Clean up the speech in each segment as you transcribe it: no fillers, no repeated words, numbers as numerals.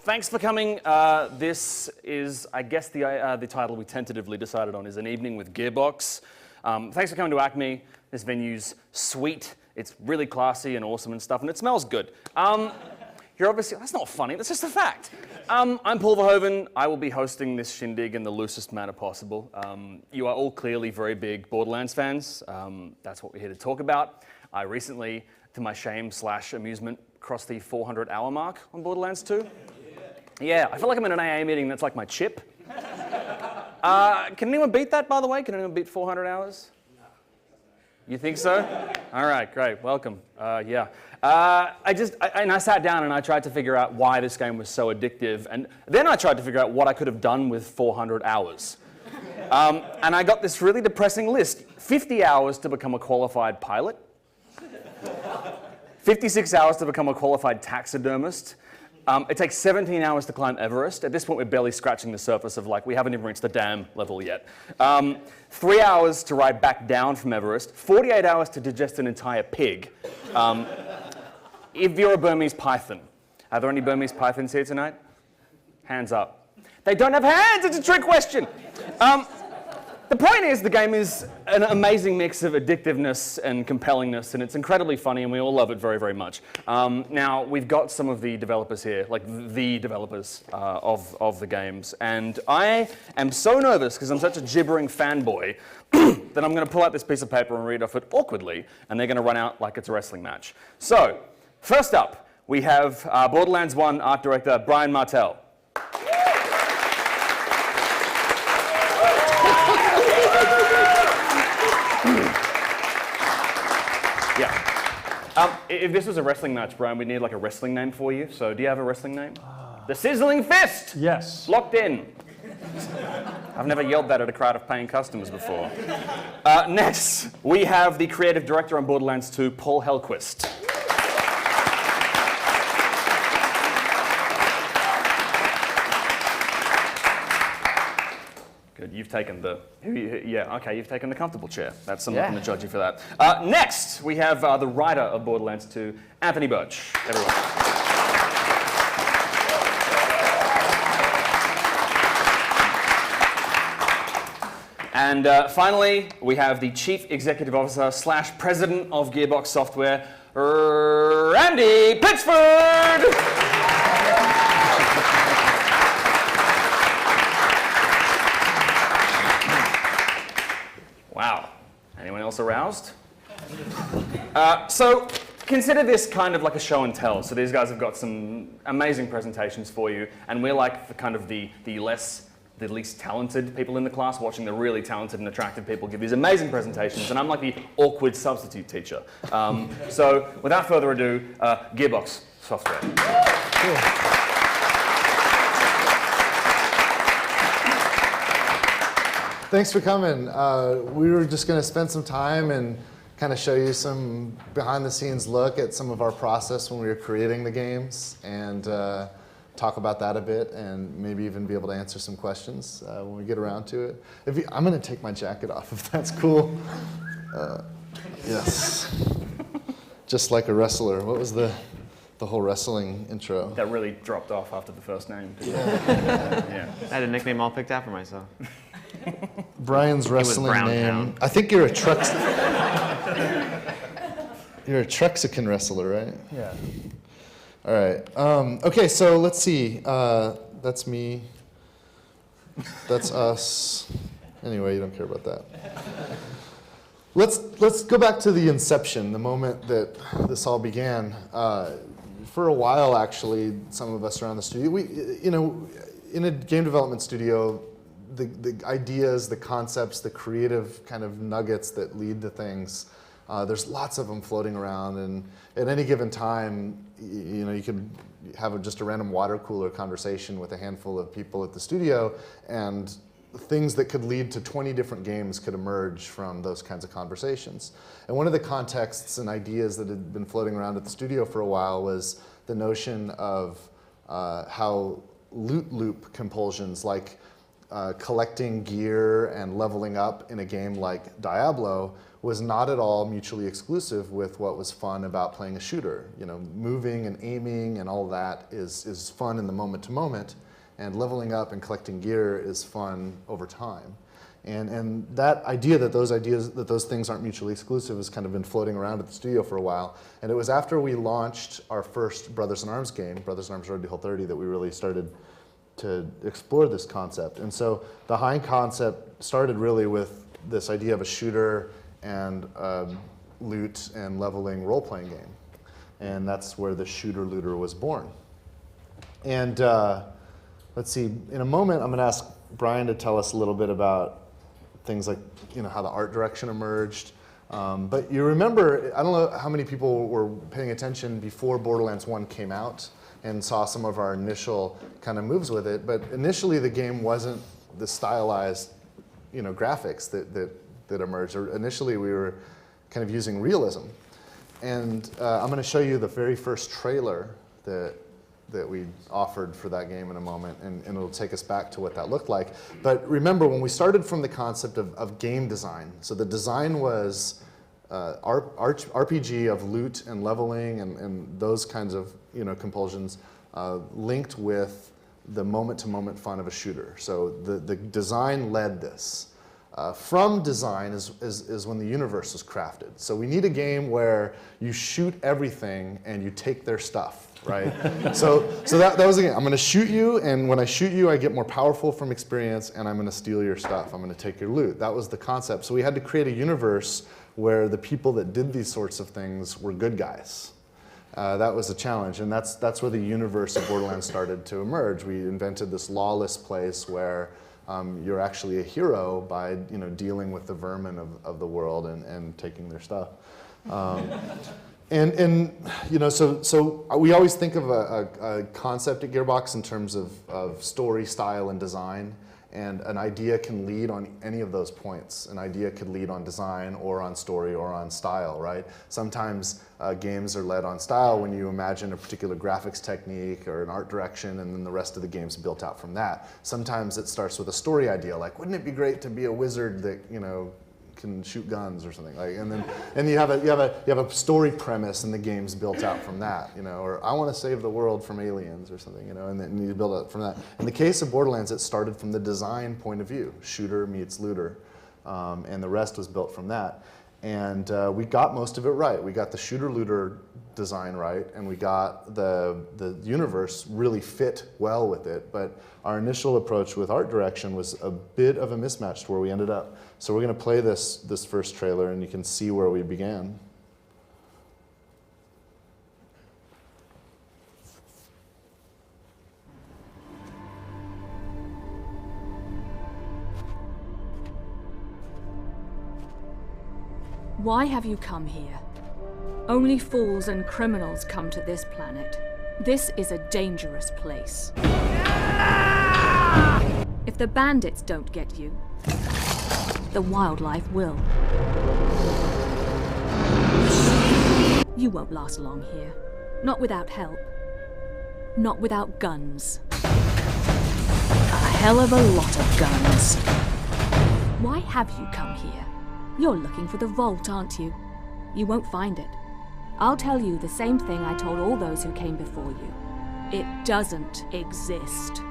Thanks for coming. This is, I guess, the title we tentatively decided on is An Evening with Gearbox. Thanks for coming to Acme. This venue's sweet. It's really classy and awesome and stuff, and it smells good. You're obviously, that's not funny, that's just a fact. I'm Paul Verhoeven. I will be hosting this shindig in the loosest manner possible. You are all clearly very big Borderlands fans. That's what we're here to talk about. I recently, to my shame/amusement, crossed the 400-hour mark on Borderlands 2. Yeah, I feel like I'm in an AA meeting that's like my chip. Can anyone beat that, by the way? Can anyone beat 400 hours? You think so? All right, great, welcome. Yeah. I sat down and I tried to figure out why this game was so addictive, and then I tried to figure out what I could have done with 400 hours. And I got this really depressing list. 50 hours to become a qualified pilot. 56 hours to become a qualified taxidermist. It takes 17 hours to climb Everest. At this point, we're barely scratching the surface of, like, we haven't even reached the dam level yet. 3 hours to ride back down from Everest. 48 hours to digest an entire pig. If you're a Burmese python. Are there any Burmese pythons here tonight? Hands up. They don't have hands, it's a trick question. The point is, the game is an amazing mix of addictiveness and compellingness, and it's incredibly funny, and we all love it very, very much. Now, we've got some of the developers here, like the developers of the games, and I am so nervous, because I'm such a gibbering fanboy, that I'm going to pull out this piece of paper and read off it awkwardly, and they're going to run out like it's a wrestling match. So, first up, we have Borderlands 1 art director Brian Martel. If this was a wrestling match, Brian, we'd need like a wrestling name for you. So do you have a wrestling name? The Sizzling Fist! Yes. Locked in. I've never yelled that at a crowd of paying customers before. Next, we have the creative director on Borderlands 2, Paul Helquist. Good, you've taken the, you've taken the comfortable chair. I'm not going to judge you for that. Next, we have the writer of Borderlands 2, Anthony Burch. Everyone. And finally, we have the Chief Executive Officer / President of Gearbox Software, Randy Pitchford! Wow. Anyone else aroused? So consider this kind of like a show and tell. So these guys have got some amazing presentations for you, and we're like the kind of the least talented people in the class watching the really talented and attractive people give these amazing presentations, and I'm like the awkward substitute teacher. So without further ado, Gearbox Software. Cool. Thanks for coming. We were just going to spend some time and kind of show you some behind-the-scenes look at some of our process when we were creating the games, and talk about that a bit, and maybe even be able to answer some questions when we get around to it. I'm going to take my jacket off, if that's cool. Yes. Just like a wrestler. What was the whole wrestling intro? That really dropped off after the first name. Yeah. I had a nickname all picked out for myself. Brian's wrestling name. I think you're a you're a Trexican wrestler, right? Yeah. All right. Okay, so let's see. That's me. That's us. Anyway, you don't care about that. Let's go back to the inception, the moment that this all began. For a while, actually, some of us around the studio, in a game development studio, the ideas, the concepts, the creative kind of nuggets that lead to things, there's lots of them floating around, and at any given time, you could have just a random water cooler conversation with a handful of people at the studio, and things that could lead to 20 different games could emerge from those kinds of conversations. And one of the contexts and ideas that had been floating around at the studio for a while was the notion of how loot loop compulsions, like collecting gear and leveling up in a game like Diablo, was not at all mutually exclusive with what was fun about playing a shooter. You know, moving and aiming and all that is fun in the moment to moment, and leveling up and collecting gear is fun over time. And that idea that those things aren't mutually exclusive has kind of been floating around at the studio for a while. And it was after we launched our first Brothers in Arms game, Brothers in Arms Road to Hill 30, that we really started to explore this concept. And so the Hind concept started really with this idea of a shooter and loot and leveling role-playing game. And that's where the Shooter Looter was born. And let's see, in a moment I'm gonna ask Brian to tell us a little bit about things like, you know, how the art direction emerged. But you remember, I don't know how many people were paying attention before Borderlands 1 came out and saw some of our initial kind of moves with it, but initially the game wasn't the stylized, you know, graphics that emerged. Or initially we were kind of using realism. And I'm gonna show you the very first trailer that we offered for that game in a moment, and it'll take us back to what that looked like. But remember, when we started from the concept of game design, so the design was RPG of loot and leveling and those kinds of, you know, compulsions linked with the moment-to-moment fun of a shooter. So the design led this. From design is when the universe was crafted. So we need a game where you shoot everything and you take their stuff. Right? so that was the game. I'm going to shoot you, and when I shoot you, I get more powerful from experience, and I'm going to steal your stuff. I'm going to take your loot. That was the concept. So we had to create a universe where the people that did these sorts of things were good guys. That was a challenge, and that's where the universe of Borderlands started to emerge. We invented this lawless place where you're actually a hero by, you know, dealing with the vermin of the world and taking their stuff. And you know, so we always think of a concept at Gearbox in terms of story, style, and design. And an idea can lead on any of those points. An idea could lead on design or on story or on style, right? Sometimes games are led on style when you imagine a particular graphics technique or an art direction, and then the rest of the game's built out from that. Sometimes it starts with a story idea, like, wouldn't it be great to be a wizard that, you know, can shoot guns or something, like, and you have a story premise, and the game's built out from that, you know, or I want to save the world from aliens or something, you know, and then you build it from that. In the case of Borderlands, it started from the design point of view, shooter meets looter, and the rest was built from that. And we got most of it right. We got the shooter looter design right, and we got the universe really fit well with it. But our initial approach with art direction was a bit of a mismatch to where we ended up. So we're going to play this first trailer, and you can see where we began. Why have you come here? Only fools and criminals come to this planet. This is a dangerous place. If the bandits don't get you, the wildlife will. You won't last long here. Not without help. Not without guns. A hell of a lot of guns. Why have you come here? You're looking for the vault, aren't you? You won't find it. I'll tell you the same thing I told all those who came before you. It doesn't exist.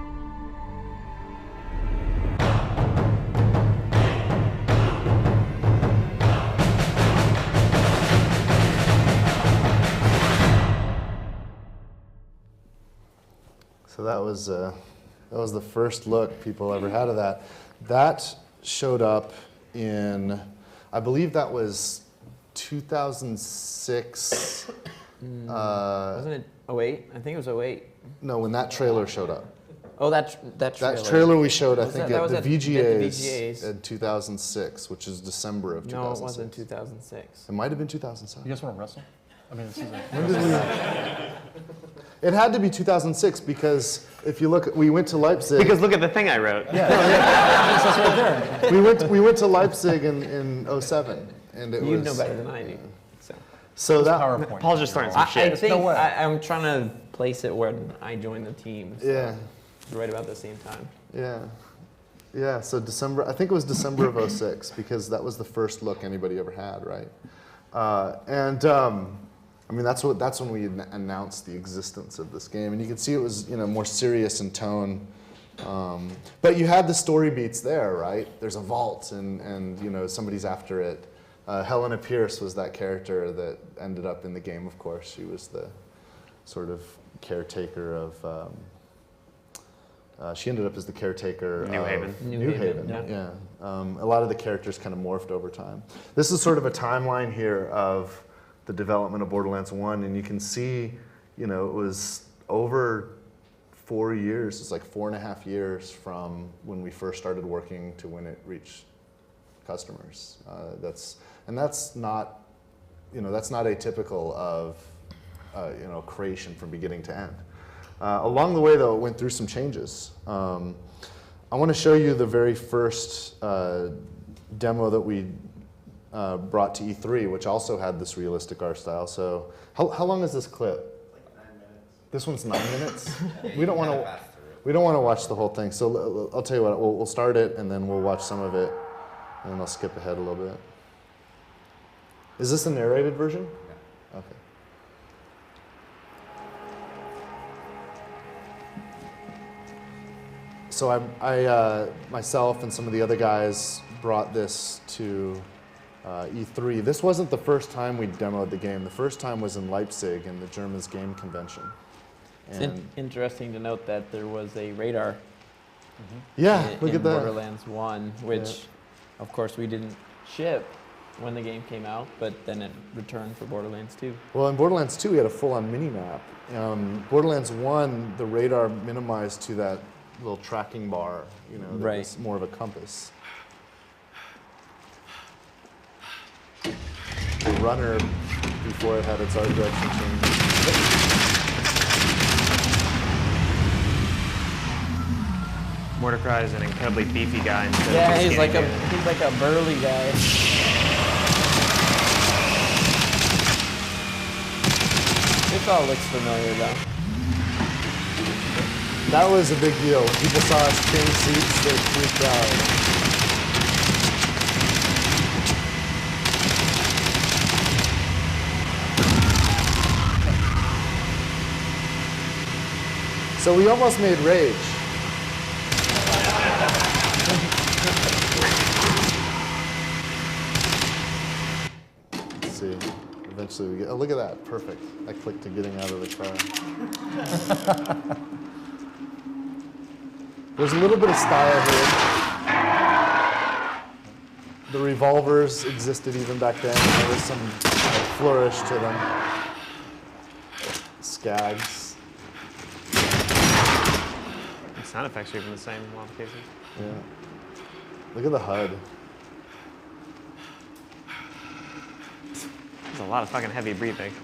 So that was the first look people ever had of that. That showed up in, I believe that was 2006. Wasn't it 08? I think it was 08. No, when that trailer showed up. Oh, that trailer. That trailer we showed, I Was think, that at the was at the VGAs VGAs. in 2006, which is December of 2006. No, it wasn't 2006. It might have been 2007. You guys want to wrestle? I mean, this is When did it had to be 2006 because if you look, we went to Leipzig. Because look at the thing I wrote. that's right there. we went to Leipzig in 07, and it You'd was. know better than I do. So that. PowerPoint. Paul's just throwing some I shit. I think no way. I'm trying to place it when I joined the team. So Yeah. right about the same time. Yeah. Yeah, so December, I think it was December of '06, because that was the first look anybody ever had, right? I mean, that's when we announced the existence of this game, and you could see it was, you know, more serious in tone. But you had the story beats there, right? There's a vault, and you know, somebody's after it. Helena Pierce was that character that ended up in the game, of course. She was the sort of caretaker of. She ended up as the caretaker of New Haven. Yeah. A lot of the characters kind of morphed over time. This is sort of a timeline here of the development of Borderlands 1, and you can see, you know, it was over 4 years. It's like 4.5 years from when we first started working to when it reached customers. That's not, you know, that's not atypical of, you know, creation from beginning to end. Along the way, though, it went through some changes. I want to show you the very first demo that we brought to E3, which also had this realistic art style. So, how long is this clip? Like 9 minutes. This one's 9 minutes. We don't want to watch the whole thing. So I'll tell you what. We'll start it, and then we'll watch some of it, and then I'll skip ahead a little bit. Is this a narrated version? Yeah. Okay. So I myself and some of the other guys brought this to E3. This wasn't the first time we demoed the game. The first time was in Leipzig in the Germans Game Convention. It's interesting to note that there was a radar Yeah, in look at that. Borderlands 1, which of course we didn't ship when the game came out, but then it returned for Borderlands 2. Well, in Borderlands 2, we had a full-on mini-map. Borderlands 1, the radar minimized to that little tracking bar, you know, that was more of a compass. The runner, before it had its art direction change. Mordecai is an incredibly beefy guy. Yeah, he's like a burly guy. This all looks familiar though. That was a big deal. When people saw us change seats, they freaked out. So we almost made Rage. Let's see. Eventually we get, oh, look at that, perfect. I clicked to getting out of the car. There's a little bit of style here. The revolvers existed even back then. There was some flourish to them. Skags. The sound effects are even the same in a lot of cases. Yeah. Look at the HUD. There's a lot of fucking heavy breathing.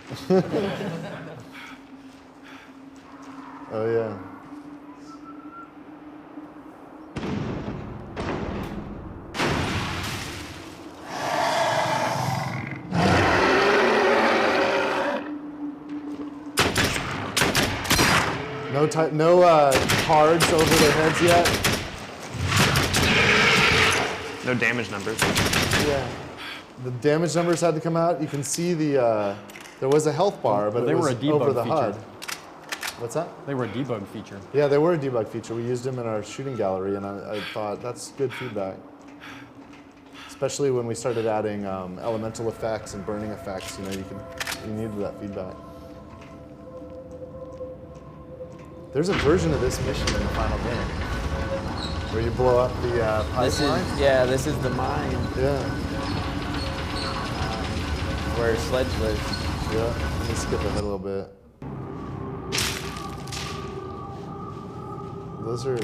Oh yeah. No cards over their heads yet. No damage numbers. Yeah. The damage numbers had to come out. You can see the there was a health bar, but They it were was a debug over the feature. HUD. What's that? They were a debug feature. Yeah, they were a debug feature. We used them in our shooting gallery, and I thought that's good feedback. Especially when we started adding elemental effects and burning effects. You know, you needed that feedback. There's a version of this mission in the final game where you blow up the pipeline. This is the mine Yeah, where Sledge lives. yeah. Let me skip ahead a little bit. There's a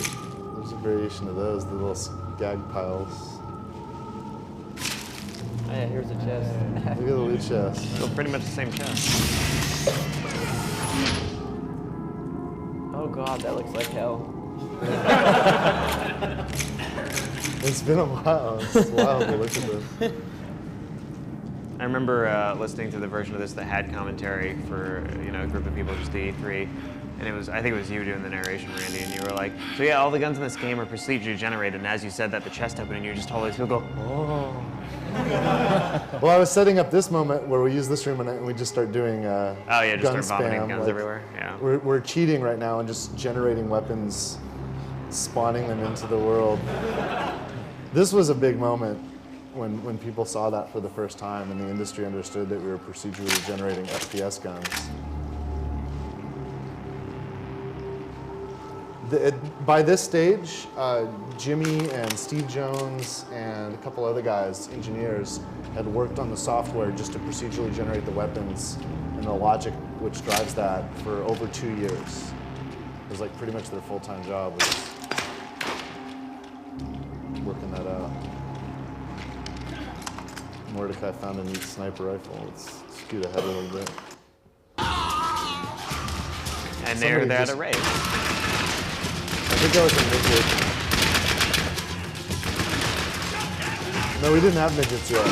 variation of those, the little gag piles. Oh yeah, here's a chest. Look at the loot chest. So pretty much the same chest. Oh god, that looks like hell. It's been a while. It's wild to look at this. I remember listening to the version of this that had commentary for a group of people just at E3, and I think it was you doing the narration, Randy, and you were like, so yeah, all the guns in this game are procedurally generated, and as you said that, the chest opened, and you just told these people go, oh. Well, I was setting up this moment where we use this room and we just start doing Just gun start vomiting spam. guns everywhere. Yeah. We're cheating right now and just generating weapons, spawning them into the world. This was a big moment when people saw that for the first time and the industry understood that we were procedurally generating FPS guns. By this stage, Jimmy and Steve Jones and a couple other guys, engineers, had worked on the software just to procedurally generate the weapons and the logic which drives that for over 2 years. It was like pretty much their full-time job was working that out. Mordecai found a neat sniper rifle. Let's scoot ahead a little bit. And they're at a raid. I think that was a midget. No, we didn't have midgets yet.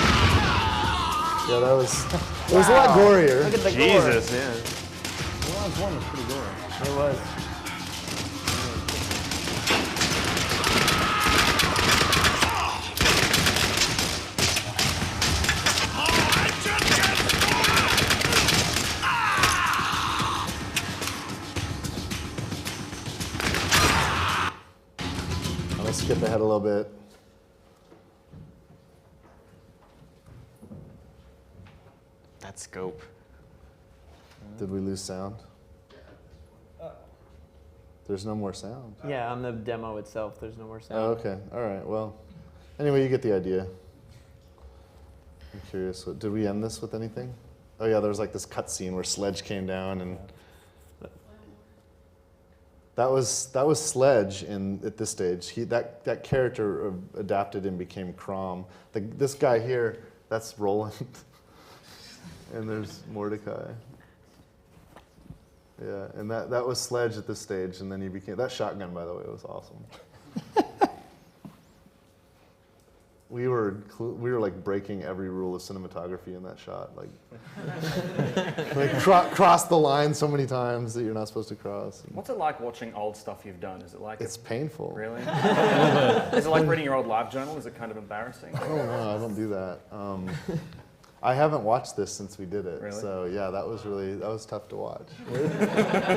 Yeah, that was. It was a lot gorier. Look at the Jesus, yeah. Borderlands 1 was pretty gory. gore. It was. Let's skip ahead a little bit. That scope. Did we lose sound? There's no more sound. Yeah, on the demo itself, there's no more sound. Oh, okay. All right. Well, anyway, you get the idea. I'm curious. Did we end this with anything? Oh yeah, there was like this cutscene where Sledge came down, and that was Sledge at this stage. That character adapted and became Crom. This guy here, that's Roland, and there's Mordecai. Yeah, and that was Sledge at this stage, and then he became that shotgun. By the way, was awesome. We were like breaking every rule of cinematography in that shot, like cross the line so many times that you're not supposed to cross. What's it like watching old stuff you've done? Is it like It's painful. really? Is it like reading your old live journal? Is it kind of embarrassing? Oh no, I don't do that. I haven't watched this since we did it, Really? so yeah, that was tough to watch.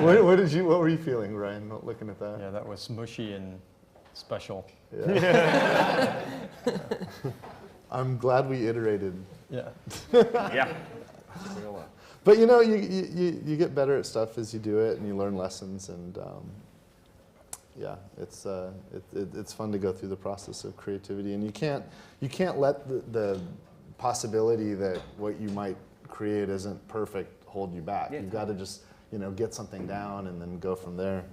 What were you feeling, Ryan, looking at that? Yeah, that was mushy and special. Yeah. I'm glad we iterated. Yeah. Yeah. But you get better at stuff as you do it, and you learn lessons, and yeah, it's fun to go through the process of creativity, and you can't let the possibility that what you might create isn't perfect hold you back. Yeah. You've got to just get something down and then go from there.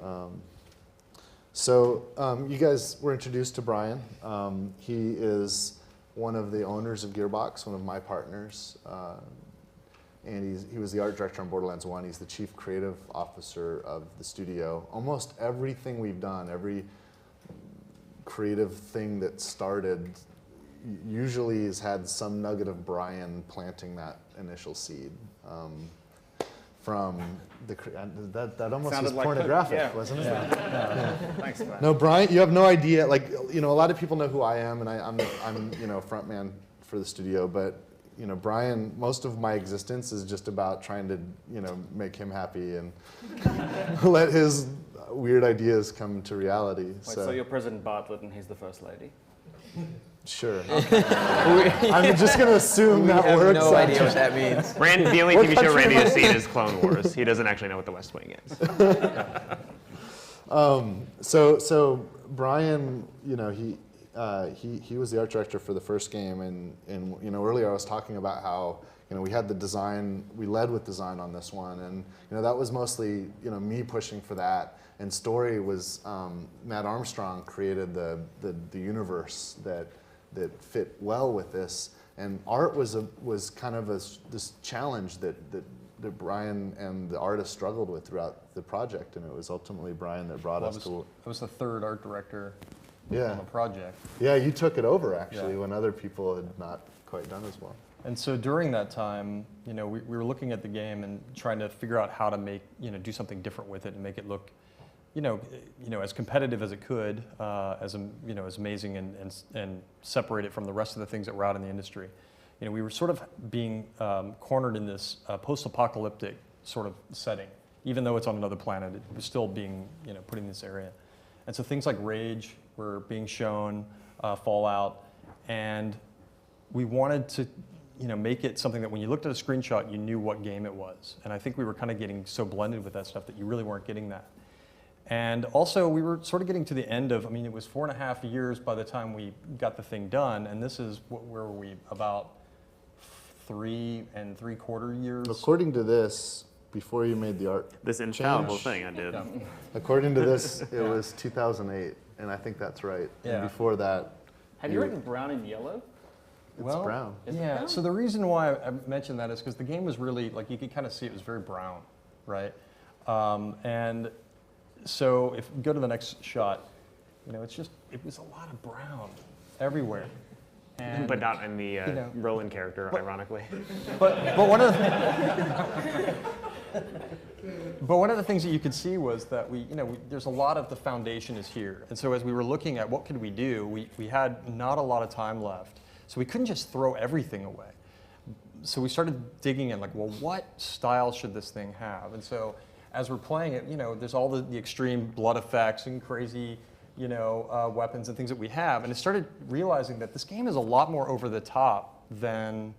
Yeah. So you guys were introduced to Brian. He is one of the owners of Gearbox, one of my partners, and he was the art director on Borderlands 1. He's the chief creative officer of the studio. Almost everything we've done, every creative thing that started, usually has had some nugget of Brian planting that initial seed. From that almost Sounded was like pornographic, yeah. wasn't it? Yeah. Thanks, man. No, Brian, you have no idea. Like, a lot of people know who I am, and I'm front man for the studio. But Brian, most of my existence is just about trying to make him happy and let his weird ideas come to reality. Wait, so you're President Bartlett and he's the First Lady? Sure. I'm just going to assume that I works. have no idea what that means. The only TV show Randy has seen is Clone Wars. He doesn't actually know what the West Wing is. So Brian, he was the art director for the first game, and earlier I was talking about how we had the design, we led with design on this one, and that was mostly me pushing for that, and story was Matt Armstrong created the universe that fit well with this, and art was kind of this challenge that Brian and the artist struggled with throughout the project, and it was ultimately Brian that brought us to. I was the third art director Yeah. on the project. Yeah, you took it over actually Yeah. when other people had not quite done as well. And so during that time, we were looking at the game and trying to figure out how to make, do something different with it and make it look, as competitive as it could, as amazing and separate it from the rest of the things that were out in the industry. We were sort of being cornered in this post-apocalyptic sort of setting. Even though it's on another planet, it was still being, put in this area. And so things like Rage were being shown, Fallout, and we wanted to, make it something that when you looked at a screenshot, you knew what game it was. And I think we were kind of getting so blended with that stuff that you really weren't getting that. And also, we were sort of getting to the end of, it was 4.5 years by the time we got the thing done, and this is, where were we, about 3 3/4 years? According to this, before you made the art This infallible change, thing I did. Yeah. according to this, it was 2008, and I think that's right. Yeah. And before that, Have you written brown and yellow? it's brown. Yeah, so the reason why I mentioned that is because the game was really, you could kind of see it was very brown, right? And so if you go to the next shot, it was a lot of brown everywhere. And, But not in the Roland character, ironically. But one of the but one of the things that you could see was that there's a lot of the foundation is here, and so as we were looking at what could we do, we had not a lot of time left, so we couldn't just throw everything away. So we started digging in, well, what style should this thing have? And so as we're playing it, there's all the extreme blood effects and crazy weapons and things that we have, and I started realizing that this game is a lot more over the top than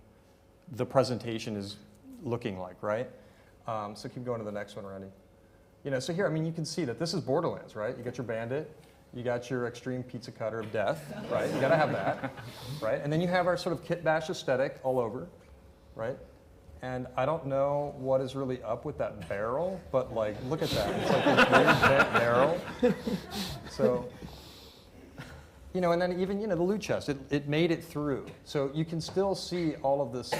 the presentation is looking like, right? So keep going to the next one, Randy. So here, you can see that this is Borderlands, right? You got your bandit, you got your extreme pizza cutter of death, right? You gotta have that, right? And then you have our sort of kit bash aesthetic all over, right? And I don't know what is really up with that barrel, but look at that. It's like this weird bent barrel. So, and then even, the loot chest, it made it through. So you can still see all of this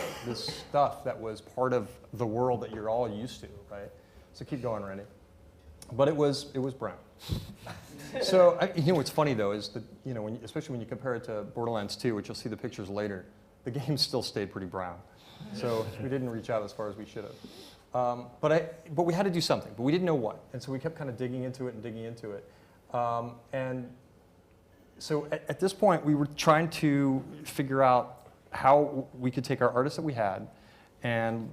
stuff that was part of the world that you're all used to, right? So keep going, Randy. But it was brown. So, what's funny though is that, especially when you compare it to Borderlands 2, which you'll see the pictures later, the game still stayed pretty brown. So we didn't reach out as far as we should have. But we had to do something, but we didn't know what. And so we kept kind of digging into it. And so at this point, we were trying to figure out how we could take our artists that we had. And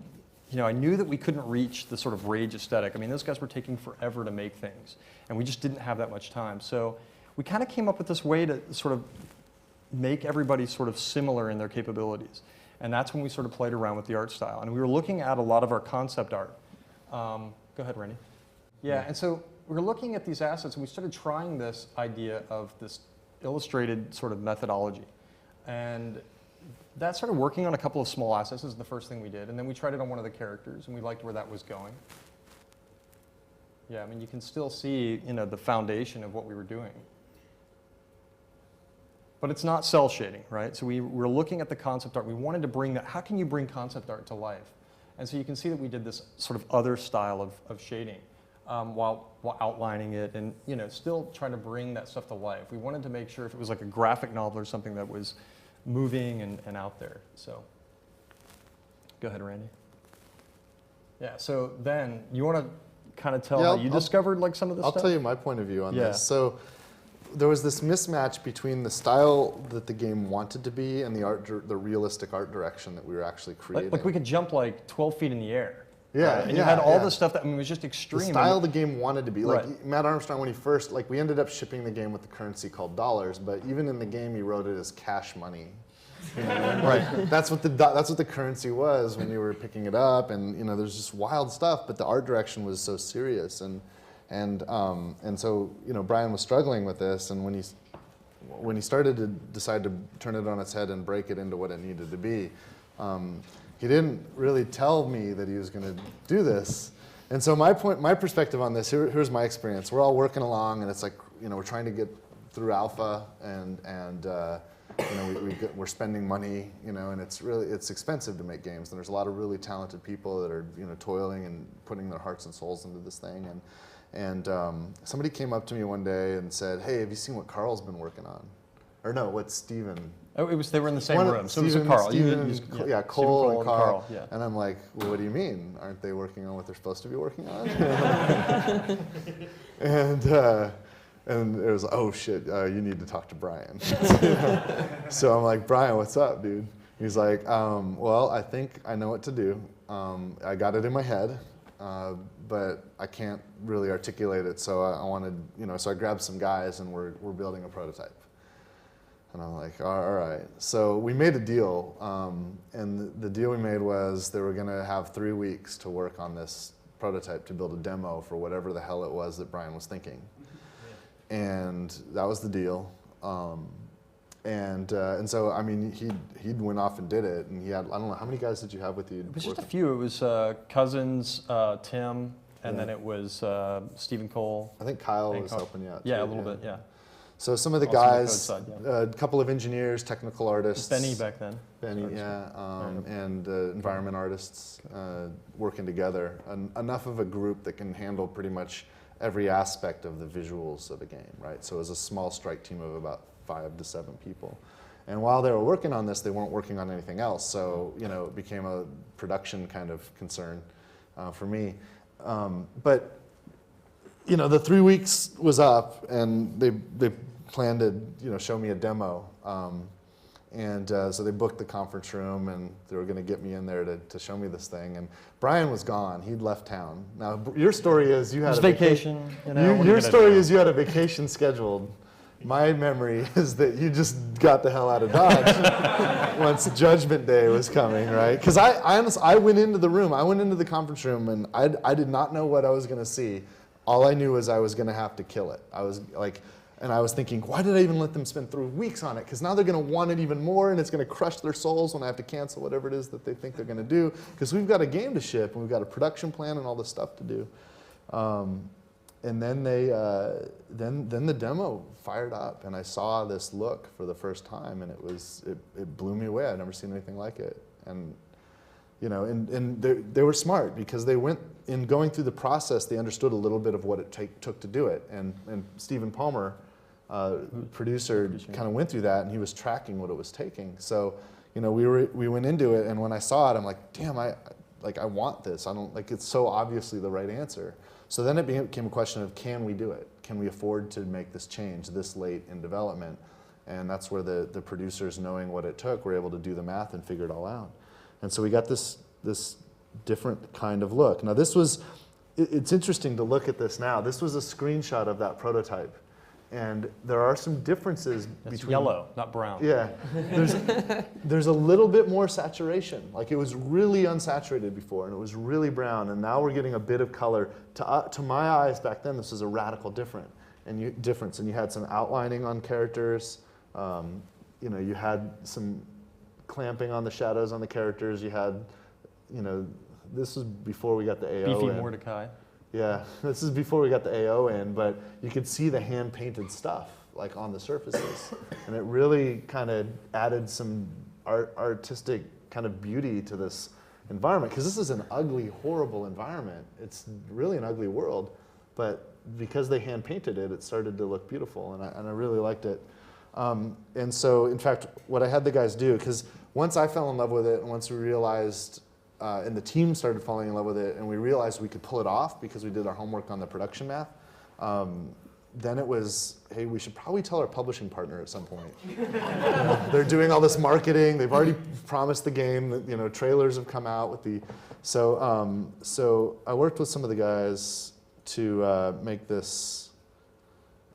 I knew that we couldn't reach the sort of Rage aesthetic. Those guys were taking forever to make things. And we just didn't have that much time. So we kind of came up with this way to sort of make everybody sort of similar in their capabilities. And that's when we sort of played around with the art style. And we were looking at a lot of our concept art. Go ahead, Randy. Yeah, and so we were looking at these assets, and we started trying this idea of this illustrated sort of methodology. And that started working on a couple of small assets. This is the first thing we did. And then we tried it on one of the characters, and we liked where that was going. Yeah, you can still see, the foundation of what we were doing. But it's not cell shading, right? So we were looking at the concept art. We wanted to bring that. How can you bring concept art to life? And so you can see that we did this sort of other style of shading while outlining it and still trying to bring that stuff to life. We wanted to make sure if it was like a graphic novel or something that was moving and out there. So go ahead, Randy. Yeah, so then you want to kind of tell how you discovered some of this stuff? I'll tell you my point of view on Yeah. this. So there was this mismatch between the style that the game wanted to be and the realistic art direction that we were actually creating. Like we could jump 12 feet in the air. Yeah, right? And you had all this stuff that it was just extreme. The style the game wanted to be. Right. Matt Armstrong, when he first, we ended up shipping the game with the currency called dollars, but even in the game he wrote it as cash money. Right. That's what the currency was when you were picking it up, and there's just wild stuff. But the art direction was so serious, and so Brian was struggling with this, and when he started to decide to turn it on its head and break it into what it needed to be, he didn't really tell me that he was going to do this. And so my perspective on this, here's my experience. We're all working along, and it's we're trying to get through alpha, and we're spending money, and it's expensive to make games, and there's a lot of really talented people that are toiling and putting their hearts and souls into this thing, and somebody came up to me one day and said, "Hey, have you seen what Carl's been working on?" Or no, what Steven Oh, they were in the same One of- room. So it was Steven- Carl. Steven- Stephen yeah, Cole and Carl. Yeah. And I'm like, well, what do you mean? Aren't they working on what they're supposed to be working on? and it was, oh shit, you need to talk to Brian. So I'm like, Brian, what's up, dude? He's like, well, I think I know what to do. I got it in my head, but I can't really articulate it. So I wanted, so I grabbed some guys and we're building a prototype. And I'm like, all right. So we made a deal, and the deal we made was they were gonna have 3 weeks to work on this prototype to build a demo for whatever the hell it was that Brian was thinking. And that was the deal. And so, I mean, he went off and did it, and he had, I don't know, how many guys did you have with you? It was just a few. It was Cousins, Tim, and then it was Stephen Cole. I think Kyle was helping you out. Yeah, too, a little bit, yeah. So some of the Also on the code guys, side, a couple of engineers, technical artists. Benny back then. Benny, yeah, and environment artists working together. Enough of a group that can handle pretty much every aspect of the visuals of a game, right? So it was a small strike team of about 5 to 7 people. And while they were working on this, they weren't working on anything else. So, it became a production kind of concern for me. But the 3 weeks was up, and they planned to show me a demo, so they booked the conference room, and they were going to get me in there to show me this thing. And Brian was gone; he'd left town. Now your story is you had a vacation. Your story is you had a vacation scheduled. My memory is that you just got the hell out of Dodge once Judgment Day was coming, right? Because I went into the room, I went into the conference room, and I did not know what I was going to see. All I knew was I was going to have to kill it. I was thinking, why did I even let them spend 3 weeks on it? Because now they're going to want it even more, and it's going to crush their souls when I have to cancel whatever it is that they think they're going to do. Because we've got a game to ship, and we've got a production plan and all this stuff to do. And then then the demo fired up, and I saw this look for the first time, and it blew me away. I'd never seen anything like it. And they were smart, because they went in going through the process. They understood a little bit of what it took to do it. And Stephen Palmer, producer, kind of went through that, and he was tracking what it was taking. So we went into it, and when I saw it, I'm like, damn, I want this. I don't it's so obviously the right answer. So then it became a question of, can we do it? Can we afford to make this change this late in development? And that's where the producers, knowing what it took, were able to do the math and figure it all out. And so we got this different kind of look. Now it's interesting to look at this now. This was a screenshot of that prototype. And there are some differences between yellow, not brown. Yeah, there's a little bit more saturation. Like, it was really unsaturated before, and it was really brown, and now we're getting a bit of color. To my eyes back then, this was a radical difference. And you had some outlining on characters. You had some clamping on the shadows on the characters. You had, this was before we got the AO Beefy in. Mordecai. Yeah, this is before we got the AO in, but you could see the hand-painted stuff on the surfaces. And it really kind of added some artistic kind of beauty to this environment, because this is an ugly, horrible environment. It's really an ugly world, but because they hand-painted it, it started to look beautiful, and I really liked it. And so, in fact, what I had the guys do, because once I fell in love with it, and once we realized, and the team started falling in love with it, and we realized we could pull it off because we did our homework on the production math, then it was, hey, we should probably tell our publishing partner at some point. They're doing all this marketing. They've already promised the game. That, trailers have come out with the. So I worked with some of the guys to make this.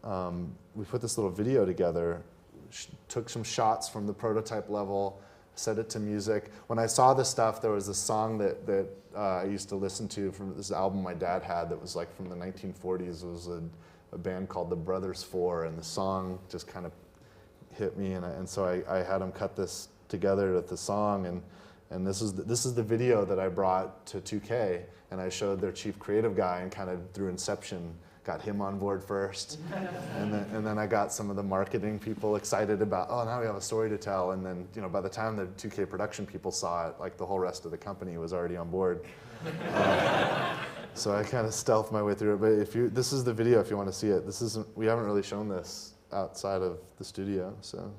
We put this little video together. Took some shots from the prototype level. Set it to music. When I saw this stuff, there was this song that I used to listen to from this album my dad had that was from the 1940s. It was a band called the Brothers Four, and the song just kind of hit me, and so I had them cut this together with the song, and this is the video that I brought to 2K, and I showed their chief creative guy, and kind of through Inception got him on board first, and then I got some of the marketing people excited about, oh, now we have a story to tell, and then by the time the 2K production people saw it, the whole rest of the company was already on board. So I kind of stealthed my way through it. But this is the video if you want to see it. We haven't really shown this outside of the studio, so.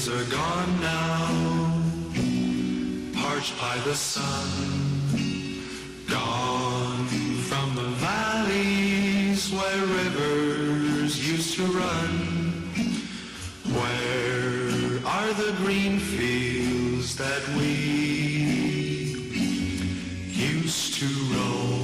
fields are gone now, parched by the sun, gone from the valleys where rivers used to run. Where are the green fields that we used to roam?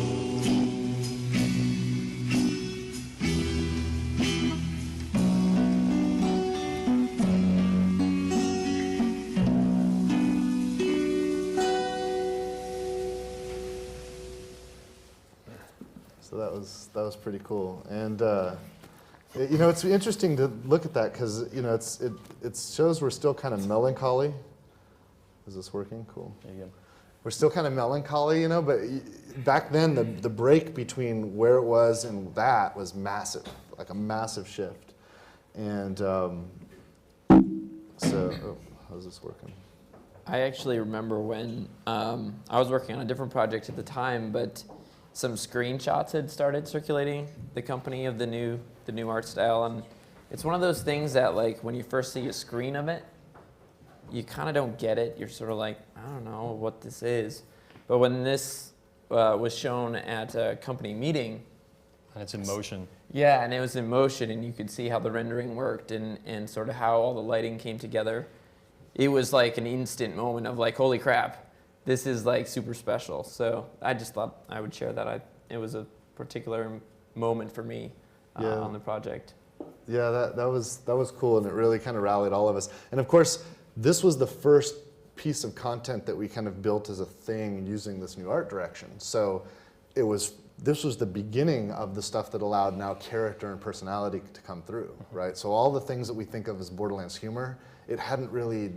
So that was pretty cool, and you know, it's interesting to look at that because you know it shows we're still kind of melancholy. Is this working? Cool. There you go. We're still kind of melancholy, you know, but back then the break between where it was and that was massive, like a massive shift, and so how's this working? I actually remember when I was working on a different project at the time, but some screenshots had started circulating the company of the new art style, and it's one of those things that like when you first see a screen of it, you kind of don't get it. You're sort of like, I don't know what this is, but when this was shown at a company meeting, And it's in motion. yeah, and it was in motion, and you could see how the rendering worked and sort of how all the lighting came together. It was like an instant moment of like, holy crap, this is like super special. So I just thought I would share that. It was a particular moment for me on the project. Yeah, that was cool, and it really kind of rallied all of us. And of course, this was the first piece of content that we kind of built as a thing using this new art direction. So this was the beginning of the stuff that allowed now character and personality to come through, right? So all the things that we think of as Borderlands humor, it hadn't really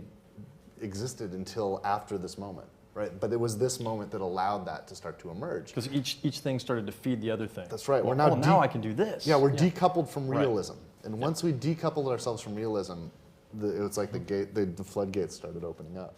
existed until after this moment, right? But it was this moment that allowed that to start to emerge. Because each thing started to feed the other thing. That's right. Well, We're now now I can do this. Yeah, we're decoupled from Right. realism. And once we decoupled ourselves from realism, it's like the floodgates started opening up.